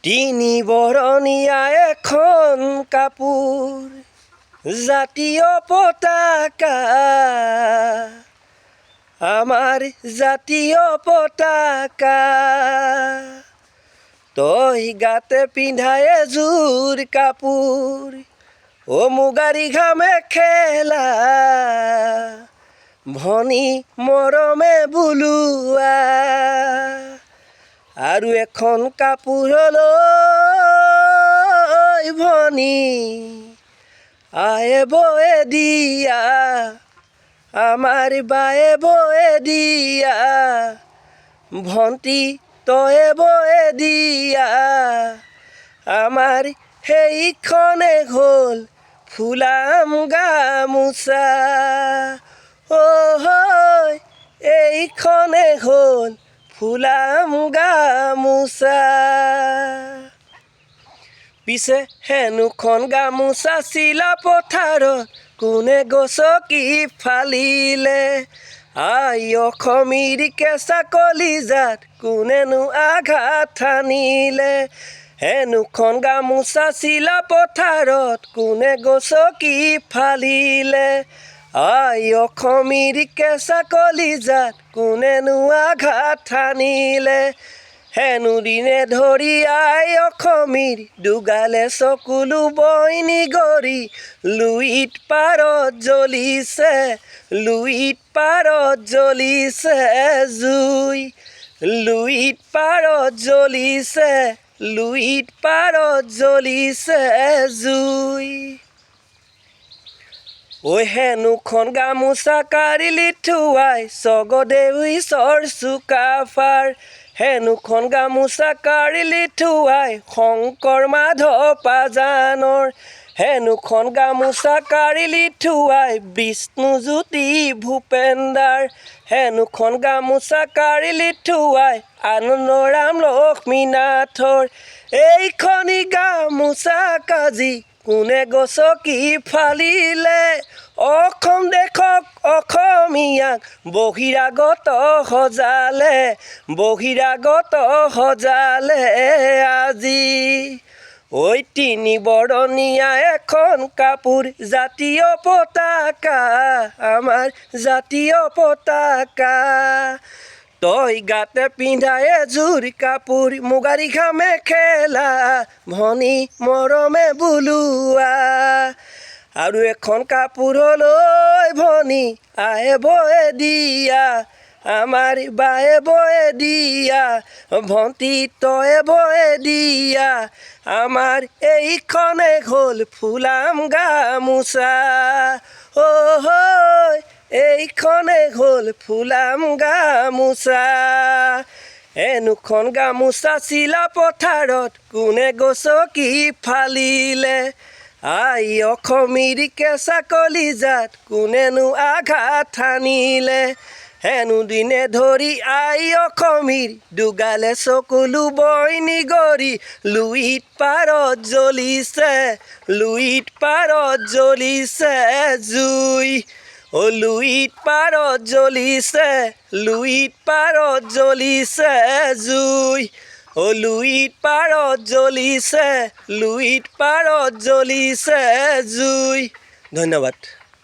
তিনি বৰণীয়া এখন কাপোৰ জাতীয় পতাকা আমাৰ জাতীয় পতাকা তই গাতে পিন্ধাই এযোৰ কাপোৰ ও মুগাৰী ঘামে খেলা ভনী মৰমে বুলুৱা আৰু এখন কাপোৰলৈ ভনী আয়ে বয়ে দিয়া আমাৰ বায়ে বয়ে দিয়া ভণ্টি তয়ে বয়ে দিয়া আমাৰ সেইখনে হ'ল ফুলাম গামোচা হয় এইখনে হ'ল ফুলাম গামোচা পিছে হেনুখন গামোচা চিলা পথাৰত কোনে গছকি ফালিলে আই অসমীৰ কেঁচা কলিজাত কোনেনো আঘাত ঠানিলে হেনুখন গামোচা চিলা পথাৰত কোনে গছকি ফালিলে আই অসমীৰ কেঁচা কলিজাত কোনেনো আঘাত ঠানিলে হেনু দিনে ধৰি আই অসমীৰ দুগালে চকুলো বইনি গৰি লুইত পাৰত জ্বলিছে লুইত পাৰত জ্বলিছে জুই লুইত পাৰত জ্বলিছে লুইত পাৰত জ্বলিছে জুই ঐ হেনুখন গামোচা কাঢ়িলি থোৱাই স্বৰ্গদেৱী চৰ চুকাফাৰ হেনুখন গামোচা কাঢ়িলি থোৱাই শংকৰ মাধৱ পাজানৰ হেনুখন গামোচা কাঢ়িলি থোৱাই বিষ্ণুজ্যোতি ভূপেন্দাৰ হেনুখন গামোচা কাঢ়িলি থোৱাই আনন্দৰাম লক্ষ্মীনাথৰ এইখনি গামোচা কাজি কোনে গছকি ফালিলে অসম দেশক অসমীয়াক বহিৰাগত সজালে বহিৰাগত সজালে আজি ঐ তিনি বৰণীয়া এখন কাপোৰ জাতীয় পতাকা আমাৰ জাতীয় পতাকা তই গাতে পিন্ধাই এযোৰ কাপোৰ মুগাৰী ঘামে খেলা ভনী মৰমে বুলুৱা আৰু এখন কাপোৰলৈ ভনী আয়ে বয়ে দিয়া আমাৰ বায়ে বয়ে দিয়া ভণ্টি তয়ে বয়ে দিয়া আমাৰ এইখনে হ'ল ফুলাম গামোচা হয় এইখনে হ'ল ফুলাম গামোচা এনুখন গামোচা চিলা পথাৰত কোনে গছকি ফালিলে আই অসমীৰ কেঁচা কলিজাত কোনেনো আঘাত ঠানিলে হেনু দিনে ধৰি আই অসমীৰ দুগালে চকুলো বইনি গৰি লুইত পাৰত জ্বলিছে লুইত পাৰত জ্বলিছে জুই লুইত পাৰত জ্বলিছে লুইত পাৰত জ্বলিছে জুই লুইত পাৰত জ্বলিছে লুইত পাৰত জ্বলিছে জুই ধন্যবাদ।